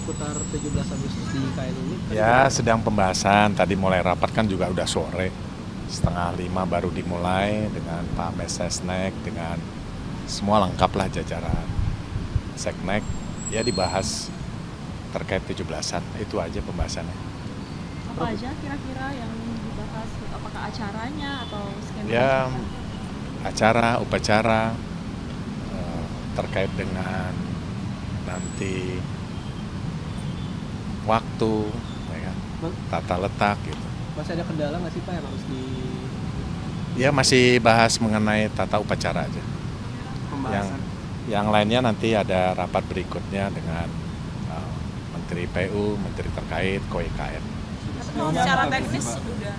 seputar 17 Agustus di IKN ini? Ya, sedang pembahasan. Tadi mulai rapat kan juga udah sore. 4:30 baru dimulai dengan Pak Mensesnek, dengan semua lengkap lah jajaran Seknek. Ya dibahas terkait 17-an, itu aja pembahasannya. Apa aja kira-kira yang dibahas? Apakah acaranya atau skema? Ya, acara, upacara, terkait dengan nanti waktu, ya kan, tata letak gitu. Masih ada kendala nggak sih Pak yang harus di Ya masih bahas mengenai tata upacara aja. pembahasan? Yang lainnya nanti ada rapat berikutnya dengan Menteri PU, Menteri terkait, KOIKN. Secara teknis sudah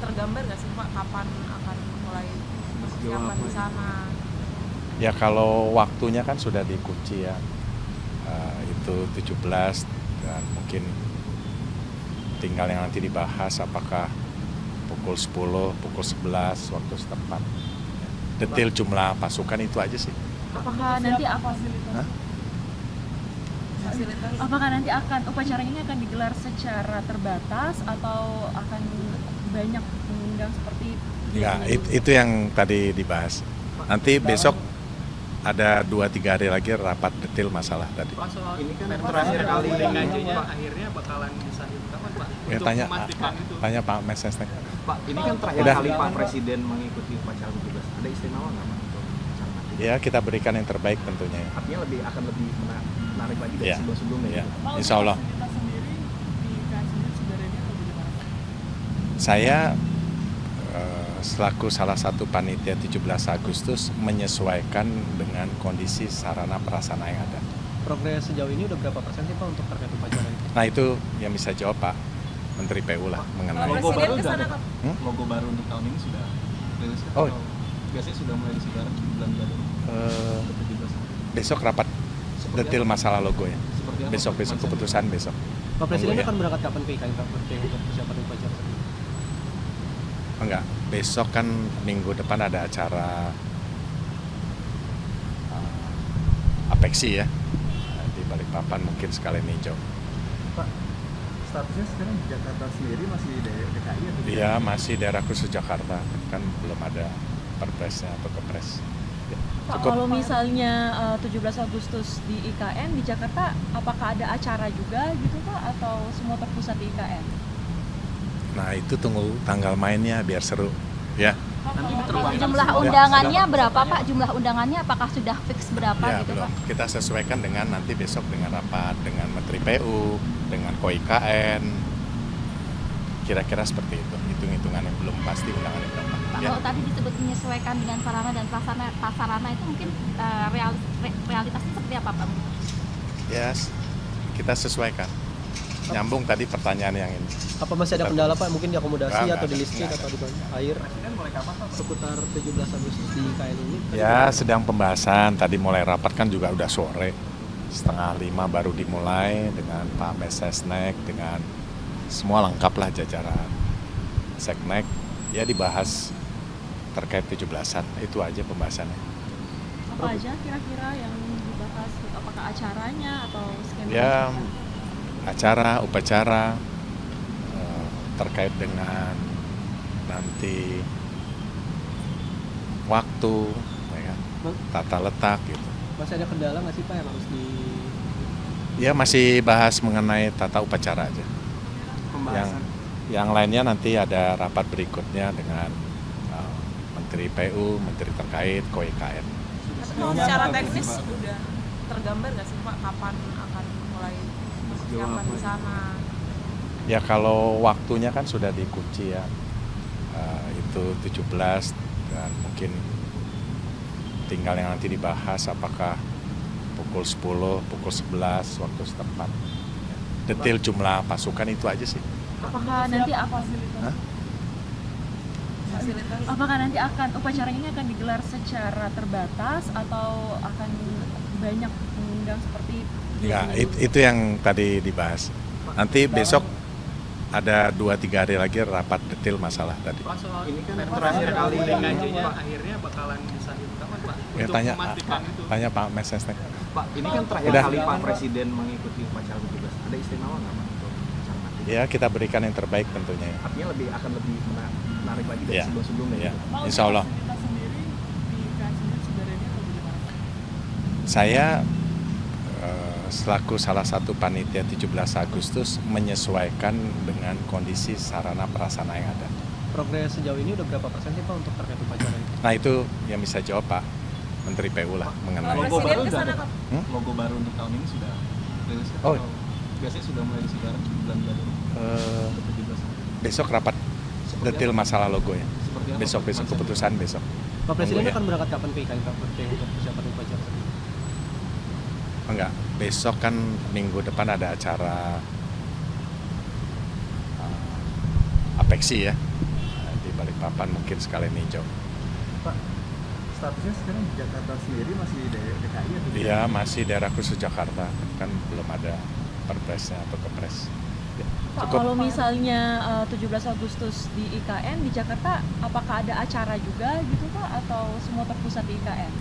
tergambar nggak sih Pak kapan akan mulai persiapan di sana? Ya kalau waktunya kan sudah dikunci ya, itu 17 dan mungkin tinggal yang nanti dibahas apakah pukul 10, pukul 11 waktu setempat. Detail jumlah pasukan itu aja sih. Apakah nanti Hah? apakah nanti akan upacara ini akan digelar secara terbatas atau akan banyak mengundang seperti Ya, itu yang tadi dibahas. Nanti besok ada 2-3 hari lagi rapat detail masalah tadi. Pak, soal Ini kan terakhir kali DKJ-nya Pak. akhirnya bakalan disahkan kapan Pak? Ya, Untuk memastikan itu. tanya Pak Mensesnek. Pak, ini kan terakhir Udah. kali Pak Presiden mengikuti upacara 17. Ada istimewa nggak Pak untuk acara nanti? Ya kita berikan yang terbaik tentunya. Artinya akan lebih menarik lagi dari Ya, sebelum-sebelumnya ya. gitu. Insya Allah. Sendiri di IKN sendiri sebenarnya atau bagaimana? Saya selaku salah satu panitia 17 Agustus menyesuaikan dengan kondisi sarana prasarana yang ada. Progres sejauh ini udah berapa persen sih Pak untuk terkait upacara ini? Nah itu yang bisa jawab Pak Menteri PU lah mengenai. Logo Presiden baru kesana udah ada kapan? Pak? Logo baru untuk tahun ini sudah rilis kan? Oh. Atau biasanya sudah mulai disebar di bulan Januari Eh, ke 17. besok rapat detail masalah logo ya. Seperti apa? Besok Konsepnya? keputusan besok. Pak Presiden Tunggu ya. akan berangkat kapan ke IKN Pak untuk persiapan upacara? Enggak, besok kan minggu depan ada acara Apeksi ya di Balikpapan, mungkin sekalian ninjau. Pak, statusnya sekarang di Jakarta sendiri masih DKI atau Dia masih daerah khusus Jakarta, kan belum ada perpresnya atau kepres. Ya, Pak, cukup. kalau misalnya 17 Agustus di IKN di Jakarta, apakah ada acara juga gitu Pak atau semua terpusat di IKN? Nah itu tunggu tanggal mainnya biar seru ya. Jumlah undangannya berapa Pak? Jumlah undangannya apakah sudah fix berapa Ya gitu belum. Pak? Kita sesuaikan dengan nanti besok dengan rapat dengan Menteri PU, dengan KOIKN. Kira-kira seperti itu. Hitung-hitungan yang belum pasti undangannya berapa. Pak, Ya. kalau tadi disebut menyesuaikan dengan sarana dan prasarana itu mungkin realitasnya seperti apa Pak? Yes, kita sesuaikan. Nyambung tadi pertanyaan yang ini. Apa masih ada kendala Pak? Mungkin diakomodasi Enggak, atau di listrik enggak atau di air? Presiden mulai kapan Pak? Seputar 17 Agustus di IKN ini? Ya, sedang pembahasan. Tadi mulai rapat kan juga udah sore. 4:30 baru dimulai dengan Pak Mensesnek, dengan semua lengkap lah jajaran Seknek. Ya dibahas terkait 17-an, itu aja pembahasannya. Apa aja kira-kira yang dibahas? Apakah acaranya atau skema? Ya, acara, upacara, terkait dengan nanti waktu, ya kan, tata letak gitu. Masih ada kendala nggak sih Pak yang harus di Ya masih bahas mengenai tata upacara aja. pembahasan? Yang lainnya nanti ada rapat berikutnya dengan Menteri PU, Menteri terkait, KOIKN. Secara teknis sudah tergambar nggak sih Pak kapan akan mulai persiapan di sana? Ya kalau waktunya kan sudah dikunci ya, itu 17 dan mungkin tinggal yang nanti dibahas apakah pukul 10, pukul 11 waktu setempat. Detail jumlah pasukan itu aja sih. Apakah nanti Hah? apakah nanti akan upacara ini akan digelar secara terbatas atau akan banyak mengundang seperti Ya, itu yang tadi dibahas. Nanti besok ada 2-3 hari lagi rapat detail masalah tadi. Pak, soal Ini kan terakhir kali DKJ-nya Pak. akhirnya bakalan disahkan kapan Pak? Ya, Untuk memastikan itu. tanya Pak Mensesnek. Pak, ini kan terakhir Udah. kali Pak Presiden mengikuti upacara 17. Ada istimewa nggak Pak untuk acara nanti? Ya kita berikan yang terbaik tentunya. Artinya akan lebih menarik lagi dari Iya. sebelum-sebelumnya Iya. gitu? Pak, Insya Allah. fasilitas sendiri di IKN sendiri sudah ready atau bagaimana Pak? Saya selaku salah satu panitia 17 Agustus menyesuaikan dengan kondisi sarana prasarana yang ada. Progres sejauh ini udah berapa persen sih Pak untuk terkait upacara itu? Nah itu yang bisa jawab Pak Menteri PU lah mengenai. Logo Presiden baru kesana udah ada, kapan? Pak? Logo baru untuk tahun ini sudah rilis kan? Oh. Atau biasanya sudah mulai disebar bulan-bulan ini? Eh, Ke 17. besok rapat detail masalah logo ya. Seperti apa? Besok Konsepnya? keputusan besok. Pak Presiden Tunggu ya. akan berangkat kapan ke IKN Pak untuk persiapan upacara tadi? Enggak, besok kan minggu depan ada acara Apeksi ya di Balikpapan, mungkin sekalian hijau. Pak, statusnya sekarang di Jakarta sendiri masih DKI atau Iya masih daerah khusus Jakarta, kan belum ada perpresnya atau kepres. Ya, Pak, cukup. kalau misalnya 17 Agustus di IKN di Jakarta, apakah ada acara juga gitu Pak atau semua terpusat di IKN?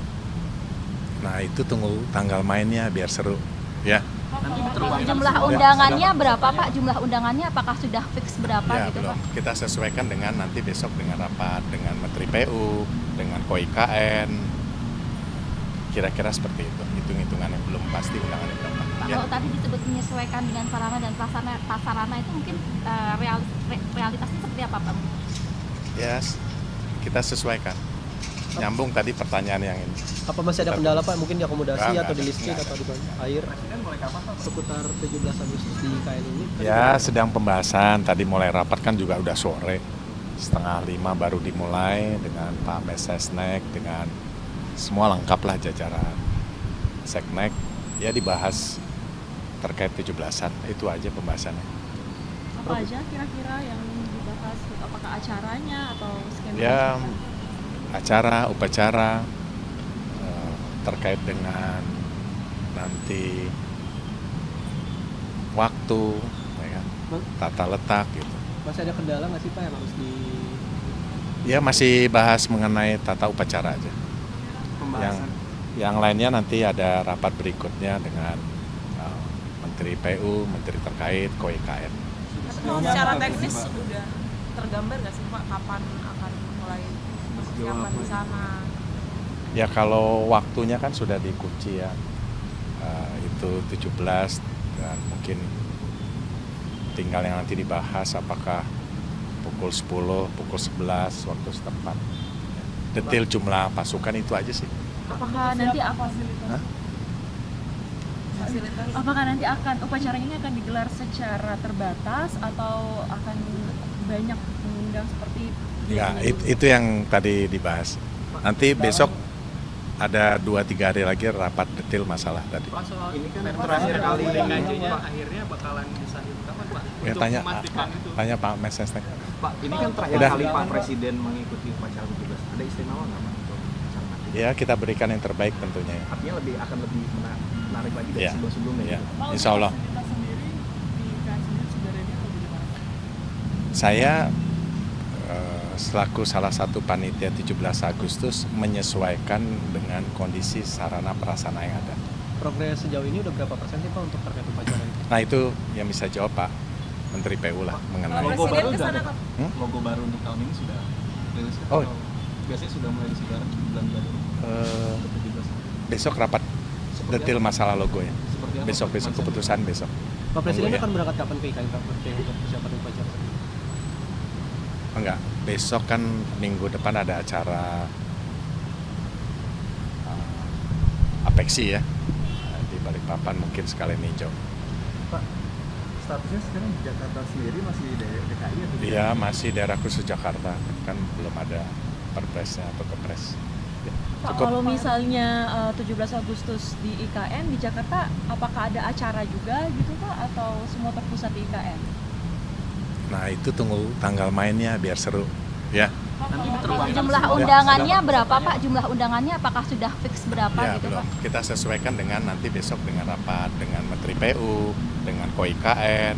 Nah itu tunggu tanggal mainnya biar seru ya. Nanti diterbangkan Jumlah semua. undangannya berapa Pak? Jumlah undangannya apakah sudah fix berapa Ya, gitu belum. Pak? Kita sesuaikan dengan nanti besok dengan rapat dengan Menteri PU, dengan KOIKN. Kira-kira seperti itu. Hitung-hitungannya belum pasti undangannya berapa. Pak, Ya. kalau tadi disebut menyesuaikan dengan sarana dan prasarana itu mungkin realitasnya seperti apa Pak? Ya, kita sesuaikan. Nyambung tadi pertanyaan yang ini. Apa masih ada kendala Pak? Mungkin diakomodasi Enggak atau di ada, listrik enggak atau ada. di mana? Air Presiden mulai kapan Pak? seputar 17 Agustus di IKN ini? Ya, sedang pembahasan. Tadi mulai rapat kan juga udah sore. 4:30 baru dimulai dengan Pak Mensesnek, dengan semua lengkap lah jajaran Seknek. Ya dibahas terkait 17-an. Itu aja pembahasannya. Apa aja kira-kira yang dibahas? Apakah acaranya atau skema? Ya, acara, upacara terkait dengan nanti waktu, ya kan, tata letak gitu. Masih ada kendala nggak sih Pak yang harus di Ya masih bahas mengenai tata upacara aja. Yang lainnya nanti ada rapat berikutnya dengan Menteri PU, Menteri terkait, KOIKN. Tapi kalau secara teknis udah tergambar nggak sih Pak kapan akan mulai persiapan di sana? Ya kalau waktunya kan sudah dikunci ya, itu 17 dan mungkin tinggal yang nanti dibahas apakah pukul 10, pukul 11 waktu setempat. Detail jumlah pasukan itu aja sih. Apakah nanti akan Hah? Fasilitas apakah nanti akan upacara ini akan digelar secara terbatas atau akan banyak mengundang seperti Ya, biasanya? itu yang tadi dibahas. Nanti besok ada 2-3 hari lagi rapat detail masalah tadi. Pak, soal ini kan terakhir kali DKJ-nya akhirnya bakalan disahkan kapan Pak? Ya, Untuk tanya memastikan itu. tanya Pak Mensesnek. Pak, ini kan terakhir Udah. kali Pak Presiden mengikuti upacara 17. Ada istimewa nggak Pak untuk acara nanti? Ya kita berikan yang terbaik tentunya. Artinya akan lebih menarik lagi dari Iya. sebelum-sebelumnya Ya, gitu? Pak, insya Allah. fasilitas sendiri di IKN sendiri sudah ready atau bagaimana Pak? Saya selaku salah satu panitia 17 Agustus menyesuaikan dengan kondisi sarana prasarana yang ada. progres sejauh ini udah berapa persen sih Pak untuk terkait upacara itu? Nah itu yang bisa jawab Pak Menteri PU lah mengenai. Logo Presiden baru udah kesana ada, Pak? Hmm? Logo baru untuk tahun ini sudah rilis kan? Oh. Atau biasanya sudah mulai disebar bulan-bulan ini? Eh, Ke 17. besok rapat detail masalah logo ya. Seperti apa? Besok Konsepnya? keputusan besok. Pak Presiden Tunggu ya. akan berangkat kapan ke IKN Pak untuk persiapan upacara tadi? Enggak, besok kan minggu depan ada acara Apeksi ya di Balikpapan, mungkin sekalian hijau. Pak, statusnya sekarang di Jakarta sendiri masih DKI atau Iya masih daerah khusus Jakarta, kan belum ada perpresnya atau kepres. Ya, Pak, cukup. kalau misalnya 17 Agustus di IKN di Jakarta, apakah ada acara juga gitu Pak atau semua terpusat di IKN? Nah itu tunggu tanggal mainnya biar seru ya. Nanti diterbangkan Jumlah semua. undangannya berapa Pak? Jumlah undangannya apakah sudah fix berapa Ya, gitu belum. Pak? Kita sesuaikan dengan nanti besok dengan rapat dengan Menteri PU, dengan KOIKN.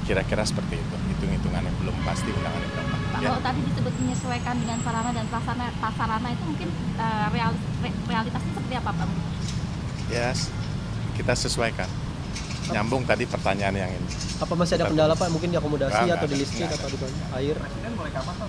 Kira-kira seperti itu. Hitung-hitungannya belum pasti undangannya berapa. Pak, Ya. kalau tadi disebut menyesuaikan dengan sarana dan prasarana itu mungkin realitasnya seperti apa Pak? Ya, kita sesuaikan. nyambung tadi pertanyaan yang ini. Apa masih ada kendala Pak? Mungkin diakomodasi Nggak atau di ada, listrik nggak atau di mana? Air? Presiden mulai kapan Pak?